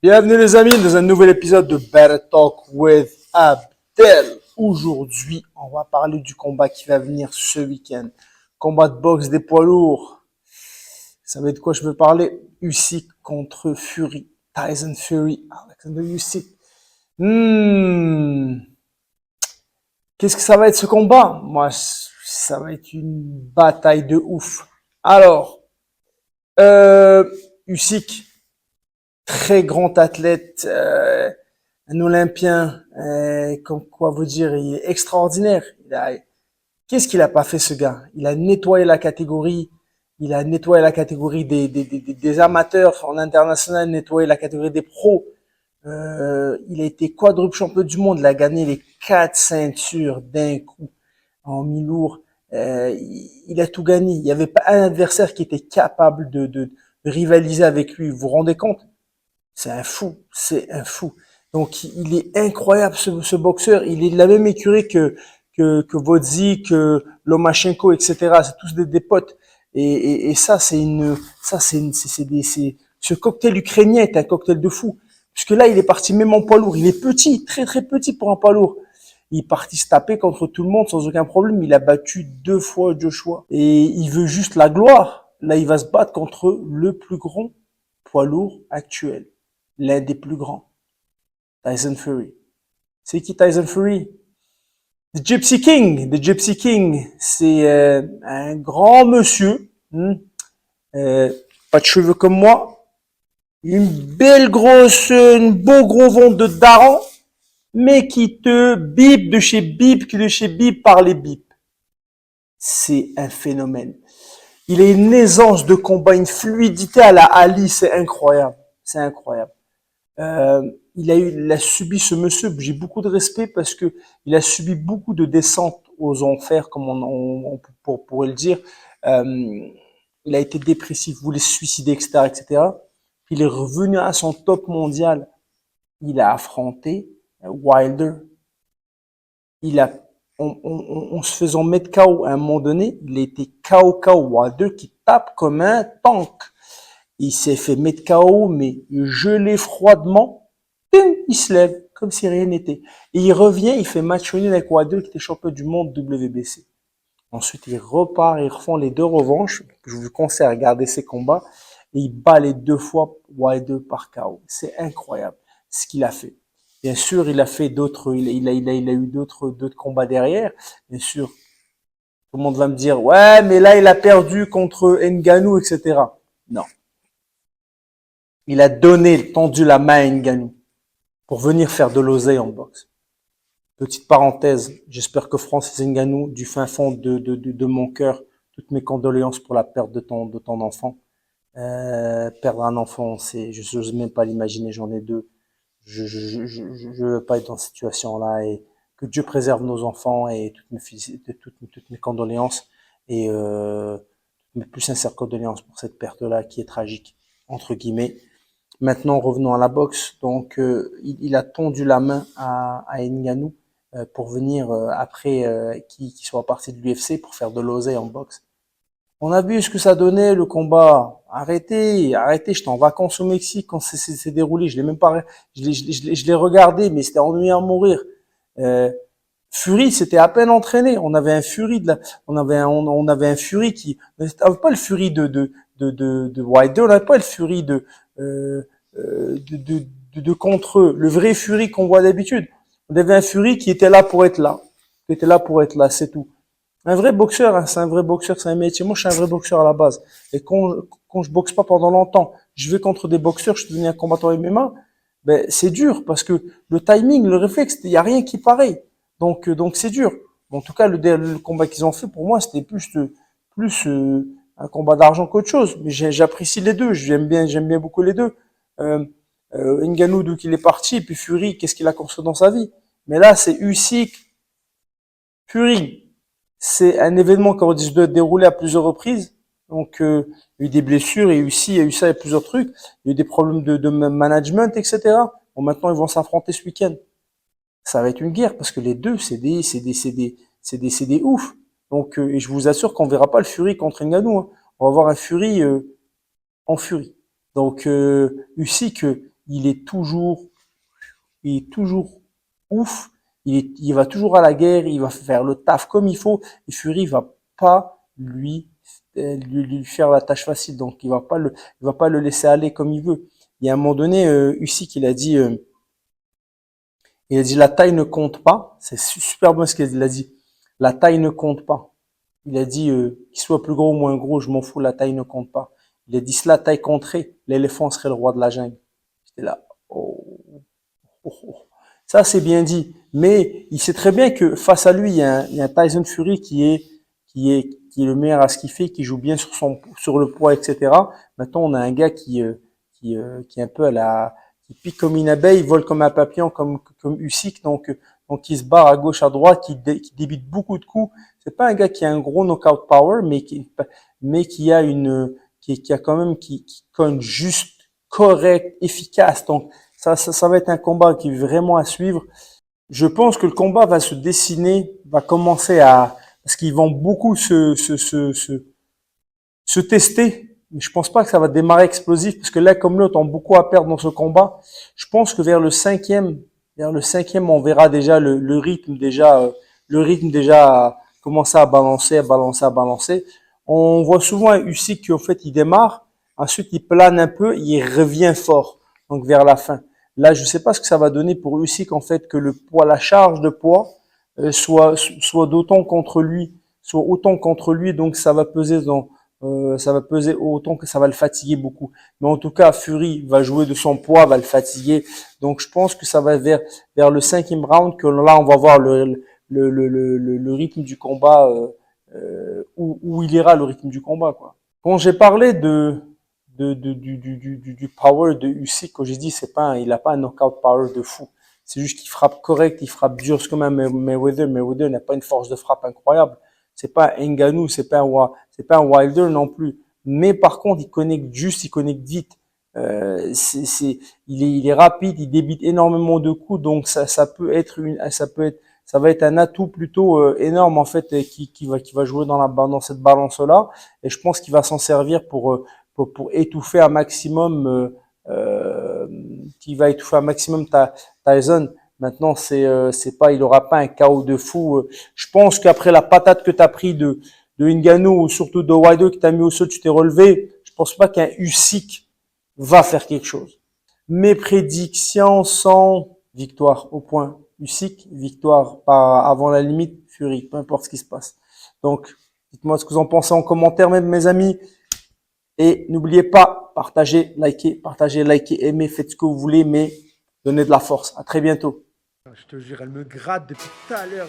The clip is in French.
Bienvenue les amis dans un nouvel épisode de Better Talk with Abdel. Aujourd'hui, on va parler du combat qui va venir ce week-end. Combat de boxe des poids lourds. Ça va être quoi je veux parler? Usyk contre Fury. Tyson Fury, Alexander Usyk. Qu'est-ce que ça va être ce combat? Moi, ça va être une bataille de ouf. Alors, Usyk, très grand athlète, un Olympien, comme quoi vous dire, il est extraordinaire. Qu'est-ce qu'il a pas fait ce gars? Il a nettoyé la catégorie, des amateurs en international, nettoyé la catégorie des pros. Il a été quadruple champion du monde, il a gagné les 4 ceintures d'un coup en mi-lourd. Il a tout gagné. Il n'y avait pas un adversaire qui était capable de rivaliser avec lui. Vous vous rendez compte? C'est un fou, c'est un fou. Donc il est incroyable ce boxeur. Il est de la même écurie que Vodzi, que Lomachenko, etc. C'est tous des potes. Et ça ce cocktail ukrainien est un cocktail de fou. Puisque là il est parti même en poids lourd. Il est petit, très très petit pour un poids lourd. Il est parti se taper contre tout le monde sans aucun problème. Il a battu 2 fois Joshua. Et il veut juste la gloire. Là, il va se battre contre le plus grand poids lourd actuel. L'un des plus grands. Tyson Fury. C'est qui Tyson Fury? The Gypsy King. The Gypsy King, c'est un grand monsieur. Pas de cheveux comme moi. Une un beau gros ventre de daron. Mais qui te bip de chez bip, qui de chez bip par les bips. C'est un phénomène. Il a une aisance de combat, une fluidité à la Ali, c'est incroyable. C'est incroyable. Il a subi ce monsieur, j'ai beaucoup de respect parce que il a subi beaucoup de descentes aux enfers, comme on pourrait le dire. Il a été dépressif, voulait se suicider, etc., etc. Il est revenu à son top mondial. Il a affronté Wilder. Il a, on se faisant mettre KO à un moment donné, il a été KO Wilder qui tape comme un tank. Il s'est fait mettre KO, mais gelé froidement. Il se lève comme si rien n'était. Et il revient, il fait match nul avec Wilder qui était champion du monde WBC. Ensuite, il repart, ils refont les 2 revanches. Je vous conseille à regarder ces combats. Et il bat les 2 fois Wilder par KO. C'est incroyable ce qu'il a fait. Bien sûr, il a fait d'autres, il a eu d'autres combats derrière. Bien sûr, tout le monde va me dire, ouais, mais là, il a perdu contre Ngannou, etc. Non. Il a tendu la main à Ngannou pour venir faire de l'oseille en boxe. Petite parenthèse, j'espère que Francis Ngannou, du fin fond de mon cœur, toutes mes condoléances pour la perte de ton enfant. Perdre un enfant, je n'ose même pas l'imaginer, j'en ai 2. Je veux pas être dans cette situation-là et que Dieu préserve nos enfants et toutes mes condoléances et mes plus sincères condoléances pour cette perte-là qui est tragique, entre guillemets. Maintenant, revenons à la boxe. Donc, il a tendu la main à Ngannou pour venir après qu'il soit parti de l'UFC pour faire de l'oseille en boxe. On a vu ce que ça donnait le combat. Arrêtez, j'étais en vacances au Mexique quand c'est déroulé. Je l'ai même pas, je l'ai regardé, mais c'était ennuyant à mourir. Fury, c'était à peine entraîné. On avait un Fury on avait un Fury qui, on n'avait pas le Fury de Wilder, on n'avait pas le Fury de contre eux. Le vrai Fury qu'on voit d'habitude. On avait un Fury qui était là pour être là. Qui était là pour être là, c'est tout. Un vrai boxeur, hein, c'est un vrai boxeur, c'est un métier. Moi, je suis un vrai boxeur à la base. Et quand je boxe pas pendant longtemps, je vais contre des boxeurs, je suis devenu un combattant MMA, ben, c'est dur parce que le timing, le réflexe, il y a rien qui est pareil. Donc c'est dur. En tout cas, le combat qu'ils ont fait, pour moi, c'était plus un combat d'argent qu'autre chose. Mais j'apprécie les deux. J'aime bien beaucoup les deux. Euh, Ngannou, d'où qu'il est parti, et puis Fury, qu'est-ce qu'il a construit dans sa vie. Mais là, c'est Usyk, Fury. C'est un événement qui aurait dû se dérouler à plusieurs reprises. Donc, il y a eu des blessures, il y a eu ci, il y a eu ça, il y a plusieurs trucs. Il y a eu des problèmes de management, etc. Bon, maintenant, ils vont s'affronter ce week-end. Ça va être une guerre parce que les deux, c'est des ouf. Donc, et je vous assure qu'on verra pas le Fury contre Ngannou. Hein. On va voir un Fury en furie. Donc, Usyk, il est toujours ouf. Il va toujours à la guerre, il va faire le taf comme il faut. Et Fury va pas lui faire la tâche facile. Donc il va pas le laisser aller comme il veut. Il y a un moment donné, Usyk, il a dit la taille ne compte pas. C'est super bon ce qu'il a dit. La taille ne compte pas. Il a dit qu'il soit plus gros ou moins gros, je m'en fous, la taille ne compte pas. Il a dit cela, taille contrée, l'éléphant serait le roi de la jungle. J'étais là, oh, oh, oh. Ça c'est bien dit. Mais il sait très bien que face à lui, il y a un Tyson Fury qui est le meilleur à ce qu'il fait, qui joue bien sur le poids, etc. Maintenant, on a un gars qui est un peu qui pique comme une abeille, vole comme un papillon, comme Usyk, donc il se barre à gauche, à droite, qui débite beaucoup de coups. C'est pas un gars qui a un gros knockout power, mais qui a quand même, qui cogne juste, correct, efficace. Donc, ça va être un combat qui est vraiment à suivre. Je pense que le combat va se dessiner, va commencer parce qu'ils vont beaucoup se tester. Mais je pense pas que ça va démarrer explosif parce que là, comme l'autre ont beaucoup à perdre dans ce combat, je pense que vers le cinquième, on verra déjà le rythme déjà commencer à balancer, à balancer, à balancer. On voit souvent un Usyk qu'en fait il démarre, ensuite il plane un peu, il revient fort, donc vers la fin. Là, je sais pas ce que ça va donner pour Usyk en fait que le poids, la charge de poids soit autant contre lui, donc ça va peser autant que ça va le fatiguer beaucoup. Mais en tout cas, Fury va jouer de son poids, va le fatiguer. Donc je pense que ça va vers le cinquième round que là on va voir le rythme du combat où il ira le rythme du combat quoi. Quand j'ai parlé du power de Usyk, quand j'ai dit il a pas un knockout power de fou. C'est juste qu'il frappe correct, il frappe dur, c'est comme un Mayweather. Mayweather n'a pas une force de frappe incroyable. C'est pas un Ngannou, c'est pas un Wilder non plus. Mais par contre, il connecte juste, il connecte vite. Il est rapide, il débite énormément de coups, donc ça va être un atout plutôt énorme en fait qui va jouer dans cette balance là. Et je pense qu'il va s'en servir pour étouffer un maximum, qui va étouffer un maximum Tyson. Maintenant, c'est pas, il aura pas un chaos de fou. Je pense qu'après la patate que t'as pris de Ngannou ou surtout de Wilder qui t'a mis au sol, tu t'es relevé. Je pense pas qu'un Usyk va faire quelque chose. Mes prédictions sont victoire au point Usyk, victoire avant la limite Fury, peu importe ce qui se passe. Donc, dites-moi ce que vous en pensez en commentaire, même mes amis. Et n'oubliez pas, partagez, likez, aimez, faites ce que vous voulez, mais donnez de la force. À très bientôt. Je te jure, elle me gratte depuis tout à l'heure.